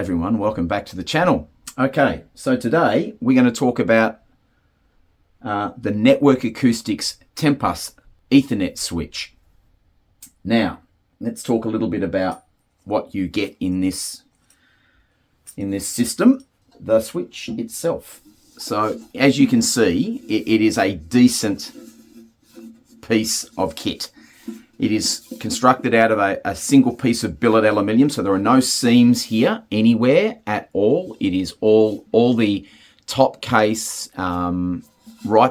everyone, welcome back to the channel. Okay, so today we're going to talk about the Network Acoustics Tempus Ethernet switch. Now, let's talk a little bit about what you get in this system, the switch itself. So, as you can see, it is a decent piece of kit. It is constructed out of a single piece of billet aluminium, so there are no seams here anywhere at all. It is all the top case right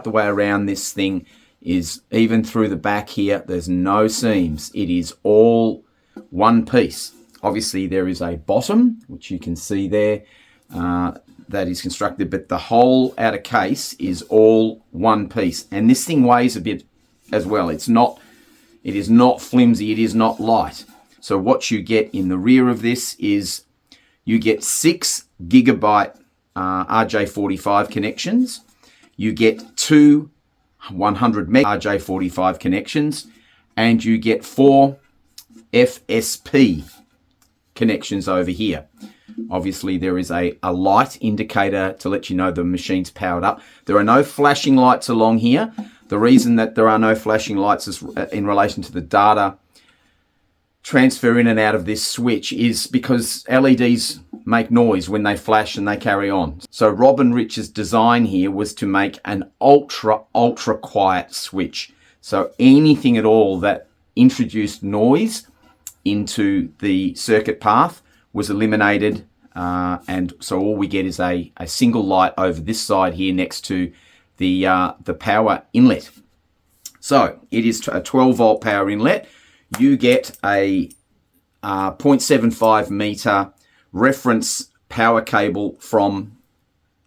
the way around this thing is even through the back here. There's no seams. It is all one piece. Obviously, there is a bottom, which you can see there, that is constructed, but the whole outer case is all one piece. And this thing weighs a bit as well. It is not flimsy, it is not light. So what you get in the rear of this is you get 6 gigabyte RJ45 connections. You get 2 100 meg RJ45 connections, and you get 4 FSP connections over here. Obviously, there is a light indicator to let you know the machine's powered up. There are no flashing lights along here. The reason that there are no flashing lights is in relation to the data transfer in and out of this switch is because LEDs make noise when they flash and they carry on. So Rob and Rich's design here was to make an ultra quiet switch. So anything at all that introduced noise into the circuit path was eliminated, and so all we get is a single light over this side here next to the power inlet. So it is a 12 volt power inlet. You get a 0.75 meter reference power cable from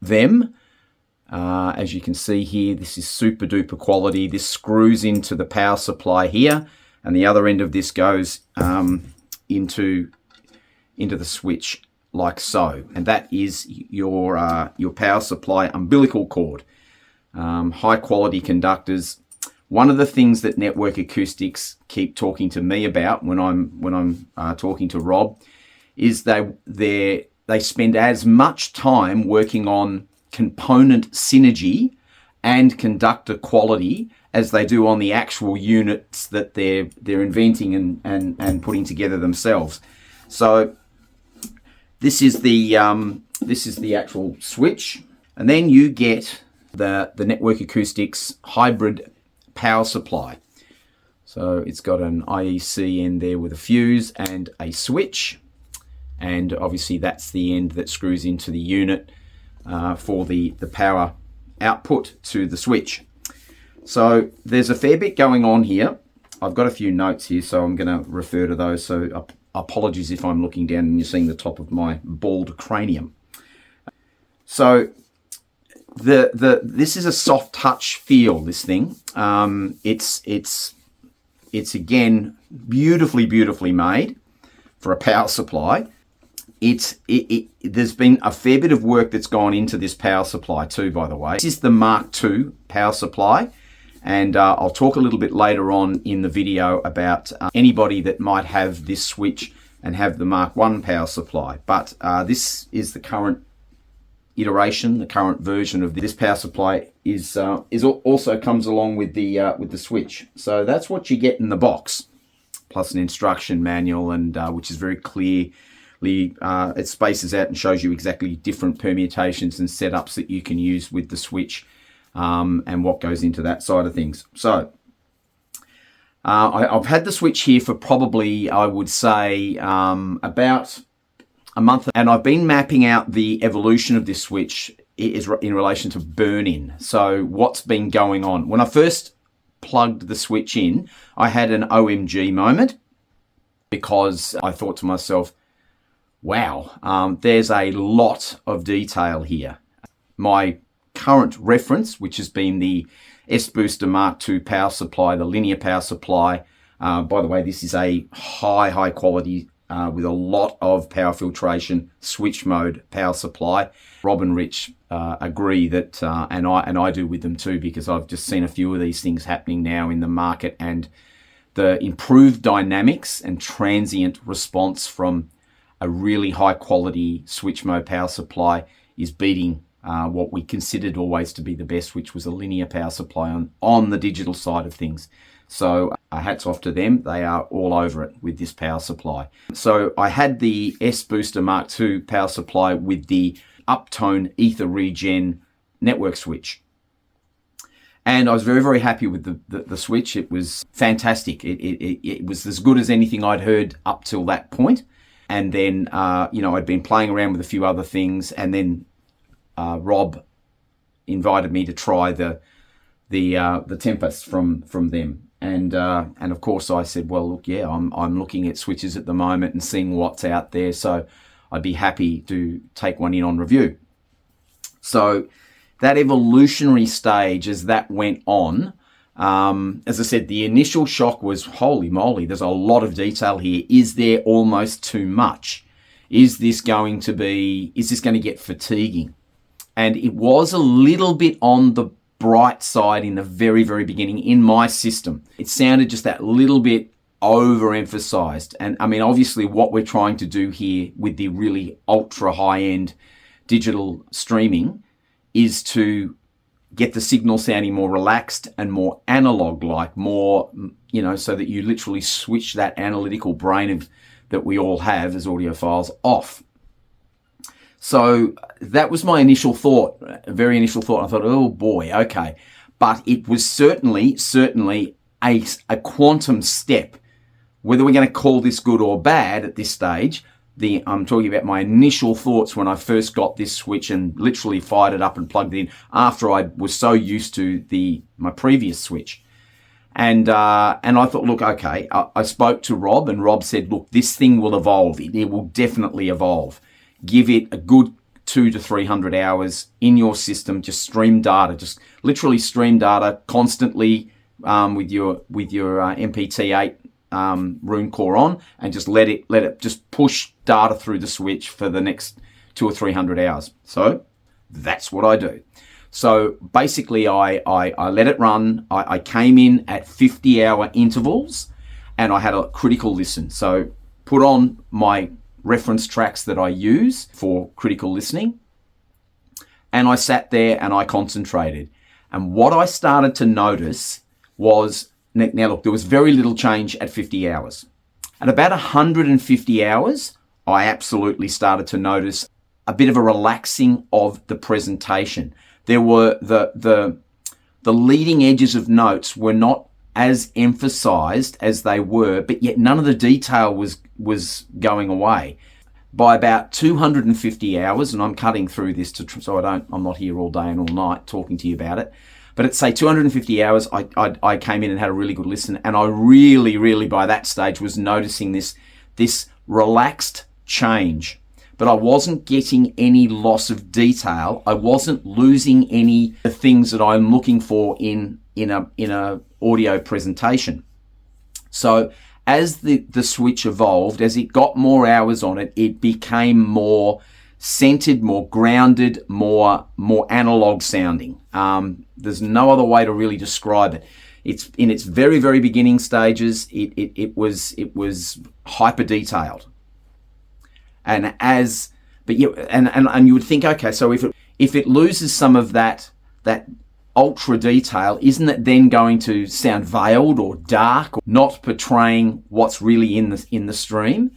them. As you can see here, this is super duper quality. This screws into the power supply here, and the other end of this goes into the switch like so. And that is your power supply umbilical cord. High quality conductors. One of the things that Network Acoustics keep talking to me about when I'm talking to Rob is they spend as much time working on component synergy and conductor quality as they do on the actual units that they're inventing and putting together themselves. So this is the actual switch, and then you get the Network Acoustics hybrid power supply. So it's got an IEC in there with a fuse and a switch, and obviously that's the end that screws into the unit for the power output to the switch. So there's a fair bit going on here. I've got a few notes here, so I'm going to refer to those. So apologies if I'm looking down and you're seeing the top of my bald cranium. So this is a soft touch feel, this thing. It's again beautifully made for a power supply. There's been a fair bit of work that's gone into this power supply too, by the way. This is the Mark II power supply, and I'll talk a little bit later on in the video about anybody that might have this switch and have the Mark I power supply. But this is the current iteration, the current version of this power supply is also comes along with the switch. So that's what you get in the box, plus an instruction manual, and which is very clearly it spaces out and shows you exactly different permutations and setups that you can use with the switch, and what goes into that side of things. So I've had the switch here for probably, I would say, about a month, and I've been mapping out the evolution of this switch is in relation to burn-in. So what's been going on? When I first plugged the switch in, I had an OMG moment because I thought to myself, wow, there's a lot of detail here. My current reference, which has been the S-Booster Mark II power supply, the linear power supply. By the way, this is a high quality with a lot of power filtration switch mode power supply. Rob and Rich agree that, and I do with them too, because I've just seen a few of these things happening now in the market, and the improved dynamics and transient response from a really high quality switch mode power supply is beating what we considered always to be the best, which was a linear power supply on the digital side of things. So hats off to them. They are all over it with this power supply. So I had the S Booster Mark II power supply with the Uptone Ether Regen network switch. And I was very, very happy with the switch. It was fantastic. It was as good as anything I'd heard up till that point. And then, I'd been playing around with a few other things. And then Rob invited me to try the Tempus from them. And of course I said, well, look, yeah, I'm looking at switches at the moment and seeing what's out there. So I'd be happy to take one in on review. So that evolutionary stage, as that went on, as I said, the initial shock was, holy moly, there's a lot of detail here. Is there almost too much? Is this going to get fatiguing? And it was a little bit on the bright side in the very, very beginning in my system. It sounded just that little bit overemphasized. And I mean, obviously what we're trying to do here with the really ultra high-end digital streaming is to get the signal sounding more relaxed and more analog-like, more, so that you literally switch that analytical brain that we all have as audiophiles off. So that was my initial thought, a very initial thought. I thought, oh boy, okay. But it was certainly a quantum step. Whether we're going to call this good or bad at this stage, I'm talking about my initial thoughts when I first got this switch and literally fired it up and plugged it in after I was so used to my previous switch. And I thought, look, okay, I spoke to Rob, and Rob said, look, this thing will evolve. It will definitely evolve. Give it a good 200 to 300 hours in your system. Just stream data. Just literally stream data constantly with your MPT8 room core on, and just let it just push data through the switch for the next 200 or 300 hours. So that's what I do. So basically I let it run. I came in at 50-hour intervals, and I had a critical listen. So put on my reference tracks that I use for critical listening, and I sat there and I concentrated. And what I started to notice was, now look, there was very little change at 50 hours. At about 150 hours, I absolutely started to notice a bit of a relaxing of the presentation. There were the leading edges of notes were not as emphasized as they were, but yet none of the detail was going away. By about 250 hours, and I'm cutting through this so I'm not here all day and all night talking to you about it. But at say 250 hours, I came in and had a really good listen, and I really, really by that stage was noticing this relaxed change. But I wasn't getting any loss of detail. I wasn't losing any of the things that I'm looking for in a audio presentation. So as the switch evolved, as it got more hours on it, it became more centered, more grounded, more analog sounding. There's no other way to really describe it. It's in its very, very beginning stages. It was hyper detailed, and you would think, okay, so if it loses some of that ultra detail, isn't it then going to sound veiled or dark, or not portraying what's really in the stream?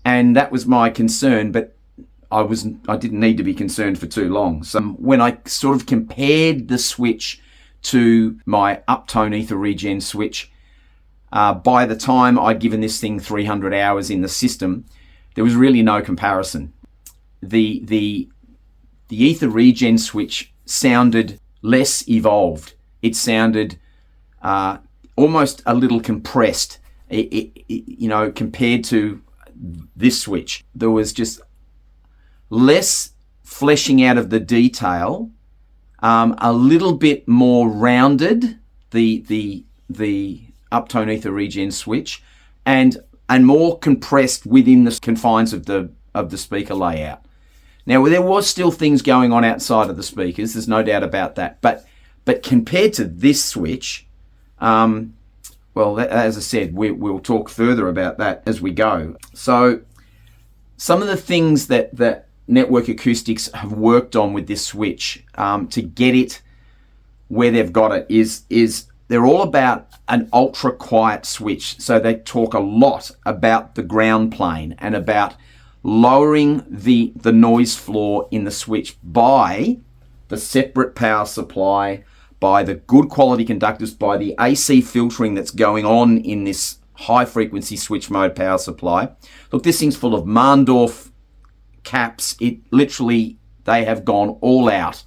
And that was my concern, but I didn't need to be concerned for too long. So when I sort of compared the switch to my Uptone Ether Regen switch, by the time I'd given this thing 300 hours in the system, there was really no comparison. The Ether Regen switch sounded less evolved. It sounded almost a little compressed. Compared to this switch, there was just less fleshing out of the detail, a little bit more rounded, the Uptone Ether Regen switch, and more compressed within the confines of the speaker layout. Now, there was still things going on outside of the speakers, there's no doubt about that, but compared to this switch, as I said, we'll talk further about that as we go. So some of the things that Network Acoustics have worked on with this switch to get it where they've got it is they're all about an ultra quiet switch. So they talk a lot about the ground plane and about lowering the noise floor in the switch by the separate power supply, by the good quality conductors, by the AC filtering that's going on in this high frequency switch mode power supply. Look, this thing's full of Marndorf caps. It literally, they have gone all out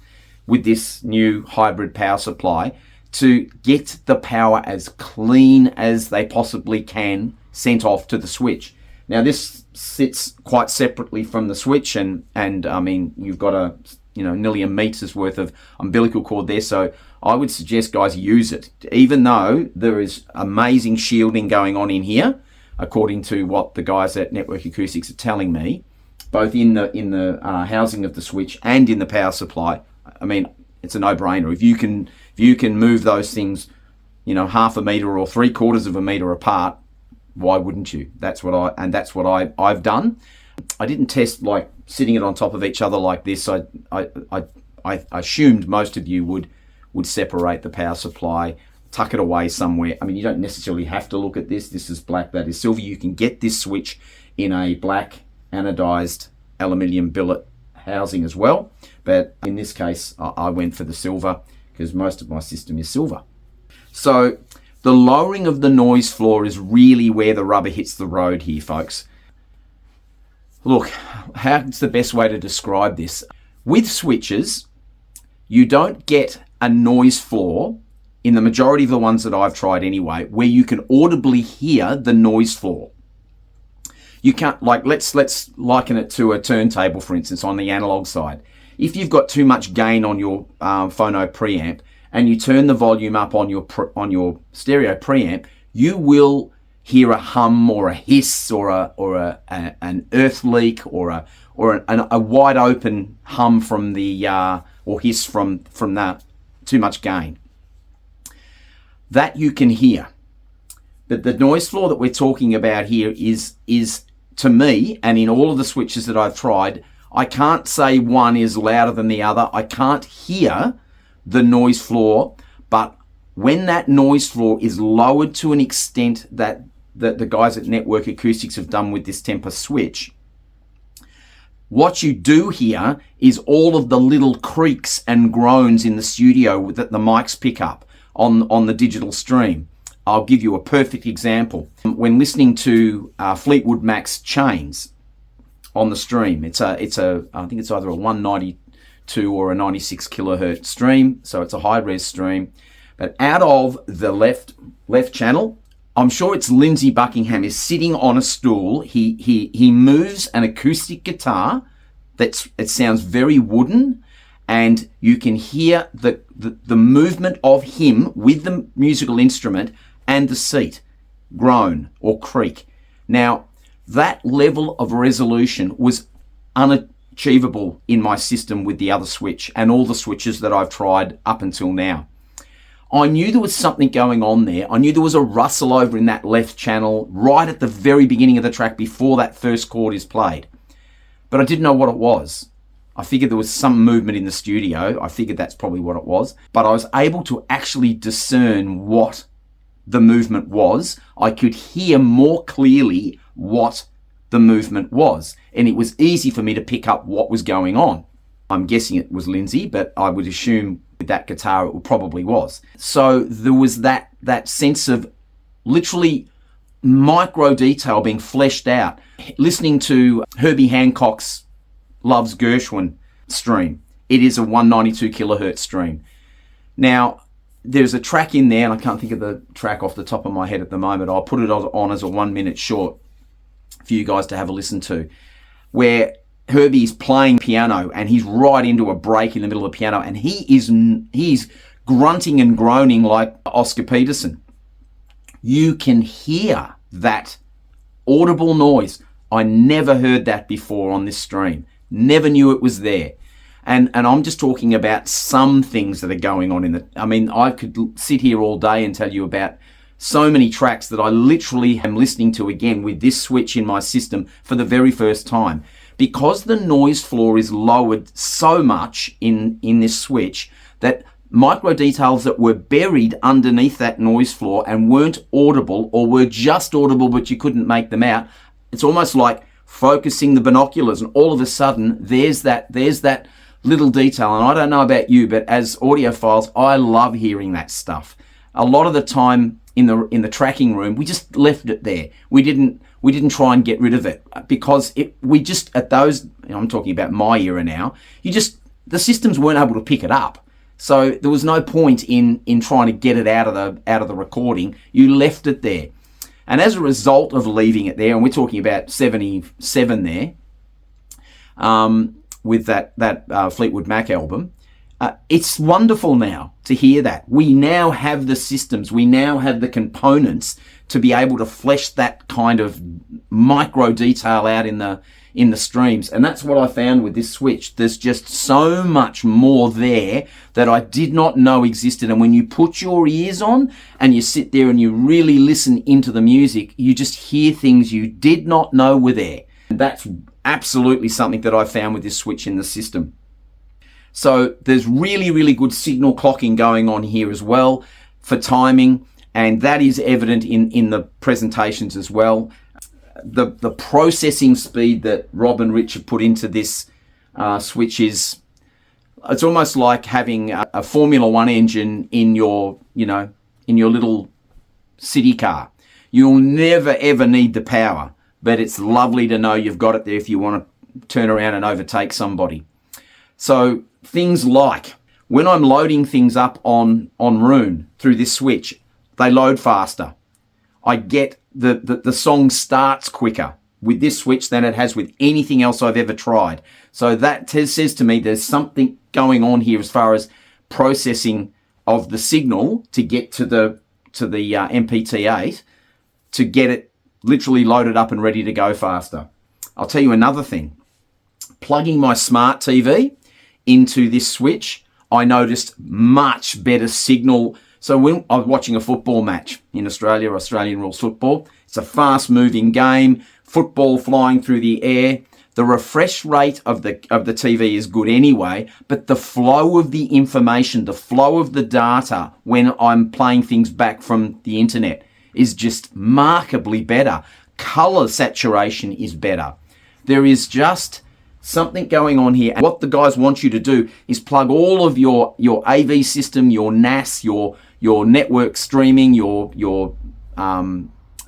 with this new hybrid power supply to get the power as clean as they possibly can sent off to the switch. Now this sits quite separately from the switch, and I mean, you've got nearly a meter's worth of umbilical cord there, so I would suggest guys use it, even though there is amazing shielding going on in here, according to what the guys at Network Acoustics are telling me, both in the housing of the switch and in the power supply. I mean, it's a no-brainer. If you can move those things, half a meter or 3/4 of a meter apart, why wouldn't you? That's what I've done. I didn't test like sitting it on top of each other like this. I assumed most of you would separate the power supply, tuck it away somewhere. I mean, you don't necessarily have to look at this. This is black, that is silver. You can get this switch in a black anodized aluminium billet housing as well. But in this case, I went for the silver because most of my system is silver. So the lowering of the noise floor is really where the rubber hits the road here, folks. Look, how's the best way to describe this? With switches, you don't get a noise floor, in the majority of the ones that I've tried anyway, where you can audibly hear the noise floor. You can't, like, let's liken it to a turntable, for instance, on the analog side. If you've got too much gain on your phono preamp and you turn the volume up on your stereo preamp, you will hear a hum or a hiss or an earth leak or a wide open hum from the or hiss from that too much gain. That you can hear. But the noise floor that we're talking about here is to me, and in all of the switches that I've tried, I can't say one is louder than the other. I can't hear the noise floor, but when that noise floor is lowered to an extent that the guys at Network Acoustics have done with this Tempus switch, what you do hear is all of the little creaks and groans in the studio that the mics pick up on the digital stream. I'll give you a perfect example. When listening to Fleetwood Mac's Chains on the stream, I think it's either a 192 or a 96 kilohertz stream, so it's a high res stream. But out of the left channel, I'm sure it's Lindsey Buckingham is sitting on a stool. He moves an acoustic guitar it sounds very wooden, and you can hear the movement of him with the musical instrument and the seat groan or creak. Now, that level of resolution was unachievable in my system with the other switch and all the switches that I've tried up until now. I knew there was something going on there. I knew there was a rustle over in that left channel right at the very beginning of the track before that first chord is played. But I didn't know what it was. I figured there was some movement in the studio. I figured that's probably what it was. But I was able to actually discern what the movement was. I could hear more clearly what the movement was. And it was easy for me to pick up what was going on. I'm guessing it was Lindsey, but I would assume with that guitar it probably was. So there was that sense of literally micro detail being fleshed out. Listening to Herbie Hancock's Loves Gershwin stream, it is a 192 kilohertz stream. Now, there's a track in there, and I can't think of the track off the top of my head at the moment. I'll put it on as a 1 minute short for you guys to have a listen to, where Herbie's playing piano and he's right into a break in the middle of the piano, and he's grunting and groaning like Oscar Peterson. You can hear that audible noise. I never heard that before on this stream. Never knew it was there. And I'm just talking about some things that are going on I mean, I could sit here all day and tell you about so many tracks that I literally am listening to again with this switch in my system for the very first time. Because the noise floor is lowered so much in this switch that micro details that were buried underneath that noise floor and weren't audible, or were just audible but you couldn't make them out, it's almost like focusing the binoculars, and all of a sudden there's that little detail. And I don't know about you, but as audiophiles, I love hearing that stuff. A lot of the time in the tracking room, we just left it there. We didn't try and get rid of it, because we just, at those, I'm talking about my era now, the systems weren't able to pick it up. So there was no point in trying to get it out of the recording. You left it there. And as a result of leaving it there, and we're talking about 77 there, with that Fleetwood Mac album, it's wonderful now to hear that. We now have the systems, we now have the components to be able to flesh that kind of micro detail out in the streams. And that's what I found with this switch. There's just so much more there that I did not know existed. And when you put your ears on and you sit there and you really listen into the music, you just hear things you did not know were there. And that's absolutely something that I found with this switch in the system. So there's really, really good signal clocking going on here as well for timing. And that is evident in the presentations as well. The processing speed that Rob and Rich have put into this switch it's almost like having a Formula One engine in your little city car. You'll never ever need the power, but it's lovely to know you've got it there if you want to turn around and overtake somebody. So things like when I'm loading things up on Roon through this switch, they load faster. I get the song starts quicker with this switch than it has with anything else I've ever tried. So that says to me there's something going on here as far as processing of the signal to get to the MPT8 to get it literally loaded up and ready to go faster. I'll tell you another thing. Plugging my smart TV into this switch, I noticed much better signal. So when I was watching a football match in Australia, Australian rules football, it's a fast-moving game, football flying through the air. The refresh rate of the TV is good anyway, but the flow of the information, the flow of the data when I'm playing things back from the internet is just markedly better. Color saturation is better. There is just something going on here. And what the guys want you to do is plug all of your AV system, your NAS, your network streaming, your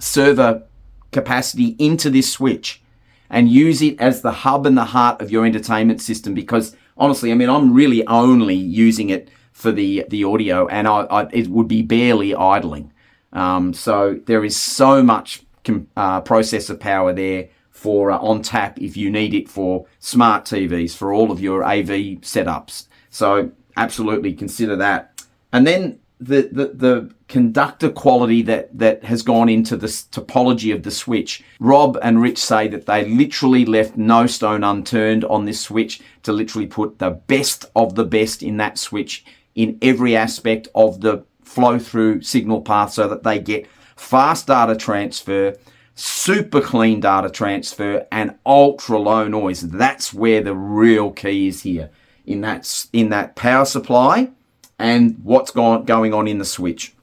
server capacity into this switch and use it as the hub and the heart of your entertainment system. Because honestly, I mean, I'm really only using it for the audio, and it would be barely idling. So there is so much processor power there for on tap if you need it for smart TVs, for all of your AV setups. So absolutely consider that. And then the conductor quality that has gone into the topology of the switch. Rob and Rich say that they literally left no stone unturned on this switch to literally put the best of the best in that switch in every aspect of the flow through signal path, so that they get fast data transfer, super clean data transfer, and ultra low noise. That's where the real key is here, in that power supply and what's going on in the switch.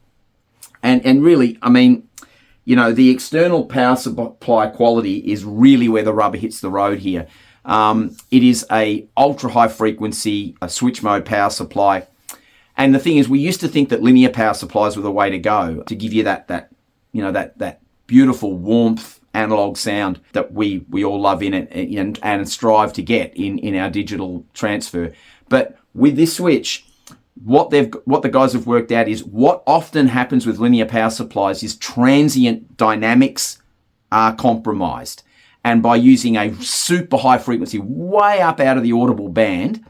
And really, I mean, the external power supply quality is really where the rubber hits the road here. It is a ultra high frequency switch mode power supply. And the thing is, we used to think that linear power supplies were the way to go to give you that beautiful warmth analog sound that we all love in it and strive to get in our digital transfer. But with this switch, what the guys have worked out is what often happens with linear power supplies is transient dynamics are compromised. And by using a super high frequency, way up out of the audible band,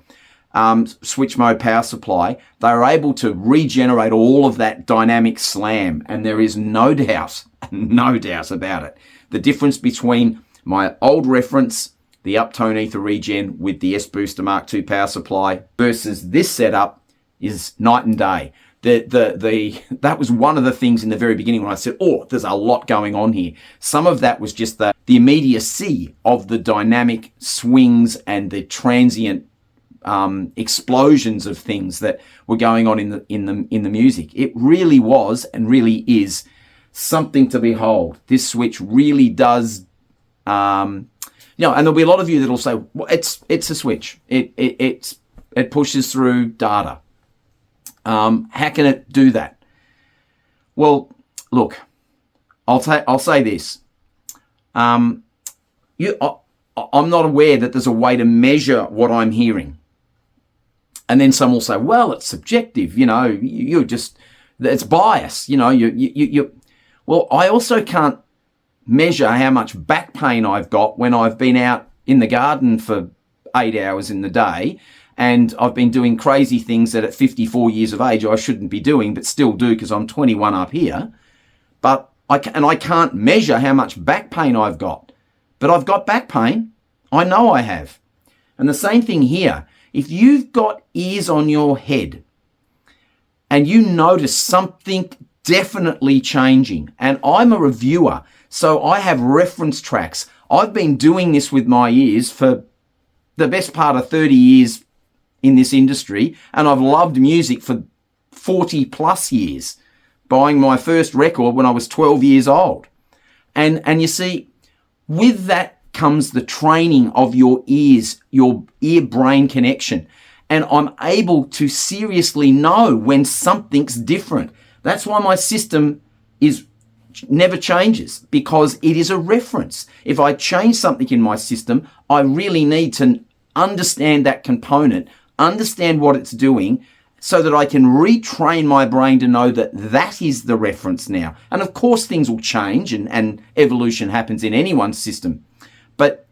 switch mode power supply, they are able to regenerate all of that dynamic slam. And there is no doubt about it. The difference between my old reference, the Uptone Ether Regen with the S Booster Mark II power supply versus this setup is night and day. That was one of the things in the very beginning when I said, oh, there's a lot going on here. Some of that was just the immediacy of the dynamic swings and the transient explosions of things that were going on in the music. It really was and really is something to behold. This switch really does, and there'll be a lot of you that'll say, well, it's a switch. It pushes through data. How can it do that? Well, look, I'll say this. I'm not aware that there's a way to measure what I'm hearing. And then some will say, well, it's subjective, you're just, it's bias, well, I also can't measure how much back pain I've got when I've been out in the garden for 8 hours in the day and I've been doing crazy things that at 54 years of age I shouldn't be doing, but still do because I'm 21 up here. But I can't measure how much back pain I've got. But I've got back pain. I know I have. And the same thing here. If you've got ears on your head and you notice something definitely changing, and I'm a reviewer, so I have reference tracks. I've been doing this with my ears for the best part of 30 years in this industry, and I've loved music for 40 plus years, buying my first record when I was 12 years old. And you see, with that comes the training of your ears, your ear-brain connection. And I'm able to seriously know when something's different. That's why my system never changes, because it is a reference. If I change something in my system, I really need to understand that component, understand what it's doing, so that I can retrain my brain to know that that is the reference now. And of course, things will change and evolution happens in anyone's system. But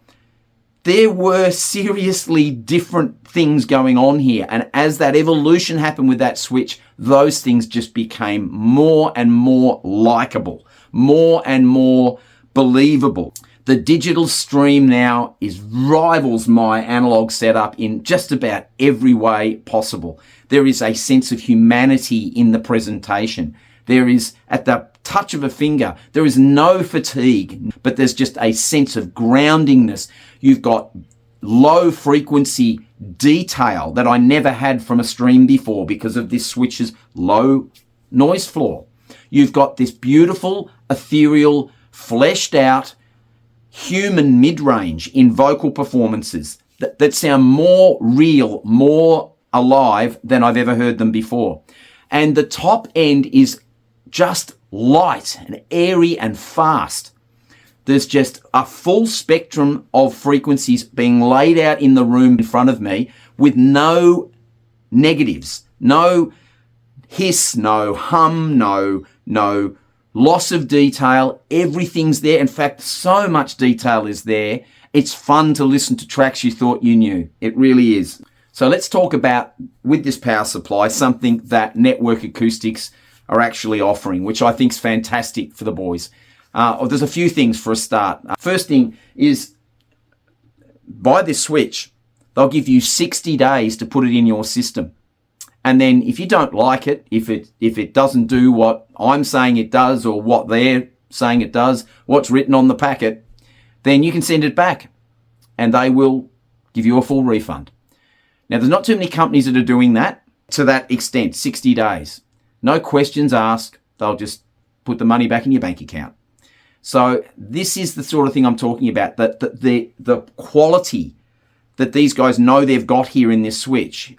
there were seriously different things going on here. And as that evolution happened with that switch, those things just became more and more likable, more and more believable. The digital stream now rivals my analog setup in just about every way possible. There is a sense of humanity in the presentation. There is, at the touch of a finger, there is no fatigue, but there's just a sense of groundingness. You've got low frequency detail that I never had from a stream before because of this switch's low noise floor. You've got this beautiful, ethereal, fleshed out human mid-range in vocal performances that sound more real, more alive than I've ever heard them before. And the top end is just light and airy and fast. There's just a full spectrum of frequencies being laid out in the room in front of me with no negatives, no hiss, no hum, no loss of detail. Everything's there. In fact, so much detail is there. It's fun to listen to tracks you thought you knew. It really is. So let's talk about, with this power supply, something that Network Acoustics are actually offering, which I think is fantastic for the boys. There's a few things for a start. First thing is, buy this switch. They'll give you 60 days to put it in your system. And then if you don't like it, if it doesn't do what I'm saying it does or what they're saying it does, what's written on the packet, then you can send it back and they will give you a full refund. Now, there's not too many companies that are doing that to that extent, 60 days. No questions asked. They'll just put the money back in your bank account. So this is the sort of thing I'm talking about, that the quality that these guys know they've got here in this switch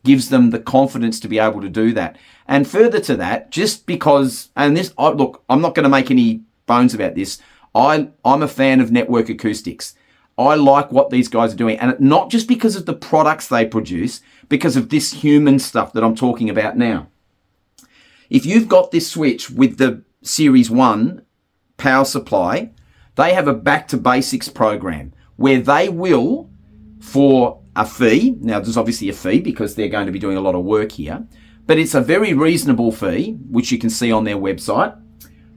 gives them the confidence to be able to do that. And further to that, just because, and this, look, I'm not going to make any bones about this. I'm a fan of Network Acoustics. I like what these guys are doing, and not just because of the products they produce, because of this human stuff that I'm talking about now. If you've got this switch with the Series 1 power supply, they have a back to basics program where they will, for a fee, now there's obviously a fee because they're going to be doing a lot of work here, but it's a very reasonable fee, which you can see on their website.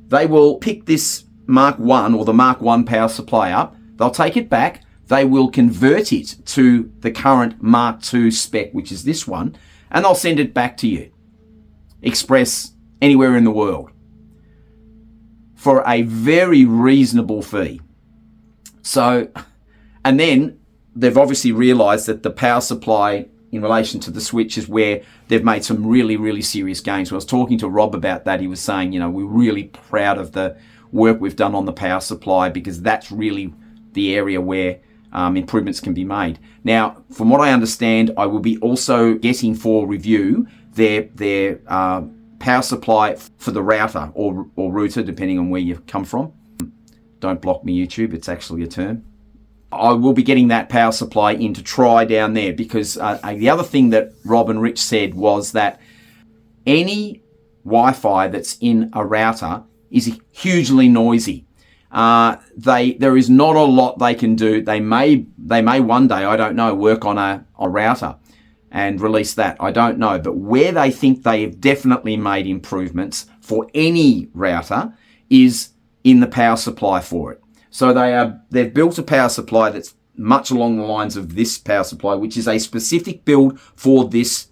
They will pick this Mark 1 or the Mark 1 power supply up, they'll take it back, they will convert it to the current Mark 2 spec, which is this one, and they'll send it back to you. Express anywhere in the world for a very reasonable fee. So, and then they've obviously realized that the power supply in relation to the switch is where they've made some really, really serious gains. When I was talking to Rob about that, he was saying, you know, we're really proud of the work we've done on the power supply, because that's really the area where improvements can be made. Now, from what I understand, I will be also getting for review their power supply for the router or router, depending on where you come from. Don't block me, YouTube. It's actually a term. I will be getting that power supply in to try down there, because the other thing that Rob and Rich said was that any Wi-Fi that's in a router is hugely noisy. There is not a lot they can do. They may one day, I don't know, work on a router and release that. I don't know. But where they think they have definitely made improvements for any router is in the power supply for it. So they've built a power supply that's much along the lines of this power supply, which is a specific build for this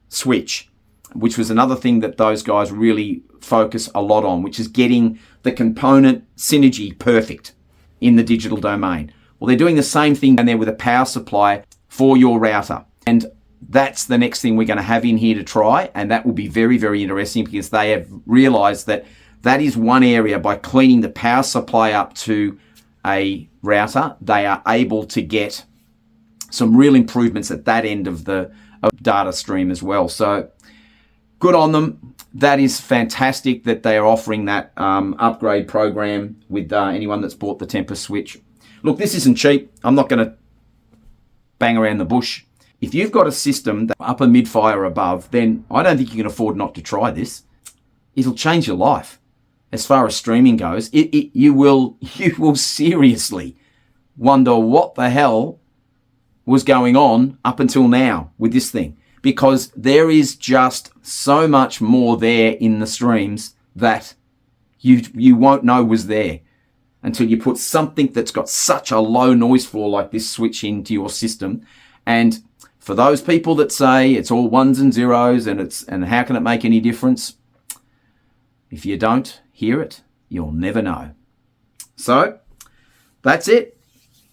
switch, which was another thing that those guys really focus a lot on, which is getting the component synergy perfect in the digital domain. Well, they're doing the same thing down there with a power supply for your router. And that's the next thing we're going to have in here to try. And that will be very, very interesting, because they have realized that that is one area, by cleaning the power supply up to a router, they are able to get some real improvements at that end of the data stream as well. So good on them. That is fantastic that they are offering that upgrade program with anyone that's bought the Tempus switch. Look, this isn't cheap. I'm not going to bang around the bush. If you've got a system that upper mid-fire above, then I don't think you can afford not to try this. It'll change your life. As far as streaming goes, you will seriously wonder what the hell was going on up until now with this thing, because there is just so much more there in the streams that you won't know was there until you put something that's got such a low noise floor like this switch into your system. And for those people that say it's all ones and zeros and how can it make any difference, if you don't hear it, you'll never know. So that's it.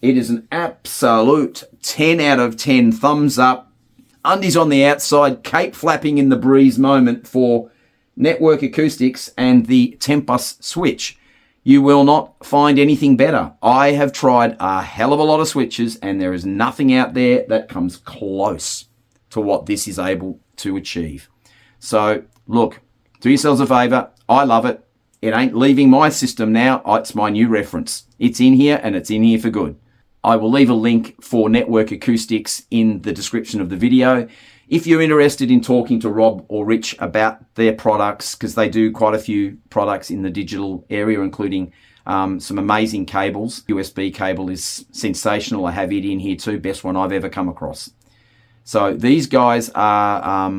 It is an absolute 10 out of 10 thumbs up, undies on the outside, cape flapping in the breeze moment for Network Acoustics and the Tempus switch. You will not find anything better. I have tried a hell of a lot of switches, and there is nothing out there that comes close to what this is able to achieve. So look, do yourselves a favor. I love it. It ain't leaving my system now. It's my new reference. It's in here, and it's in here for good. I will leave a link for Network Acoustics in the description of the video. If you're interested in talking to Rob or Rich about their products, because they do quite a few products in the digital area, including some amazing cables. USB cable is sensational. I have it in here too. Best one I've ever come across. So these guys are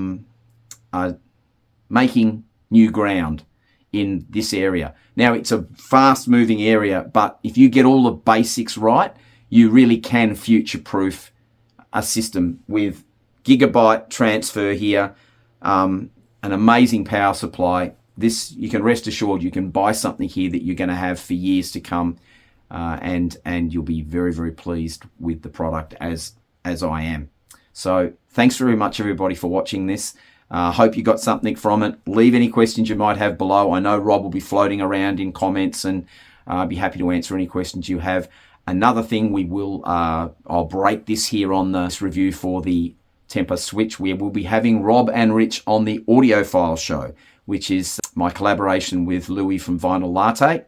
making new ground in this area. Now, it's a fast moving area, but if you get all the basics right, you really can future-proof a system with gigabyte transfer here, an amazing power supply. This, you can rest assured, you can buy something here that you're going to have for years to come, and you'll be very, very pleased with the product as I am. So thanks very much, everybody, for watching this. Hope you got something from it. Leave any questions you might have below. I know Rob will be floating around in comments, and I'll be happy to answer any questions you have. Another thing, we will, I'll break this here on this review for the Tempus switch. We will be having Rob and Rich on the Audiophile show, which is my collaboration with Louis from Vinyl Latte.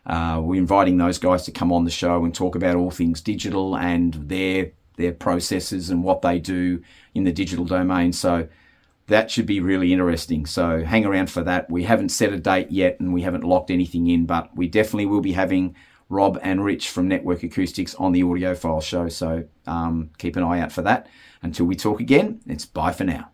We're inviting those guys to come on the show and talk about all things digital and their processes and what they do in the digital domain. So that should be really interesting. So hang around for that. We haven't set a date yet, and we haven't locked anything in, but we definitely will be having Rob and Rich from Network Acoustics on the Audiophile show. So keep an eye out for that. Until we talk again, it's bye for now.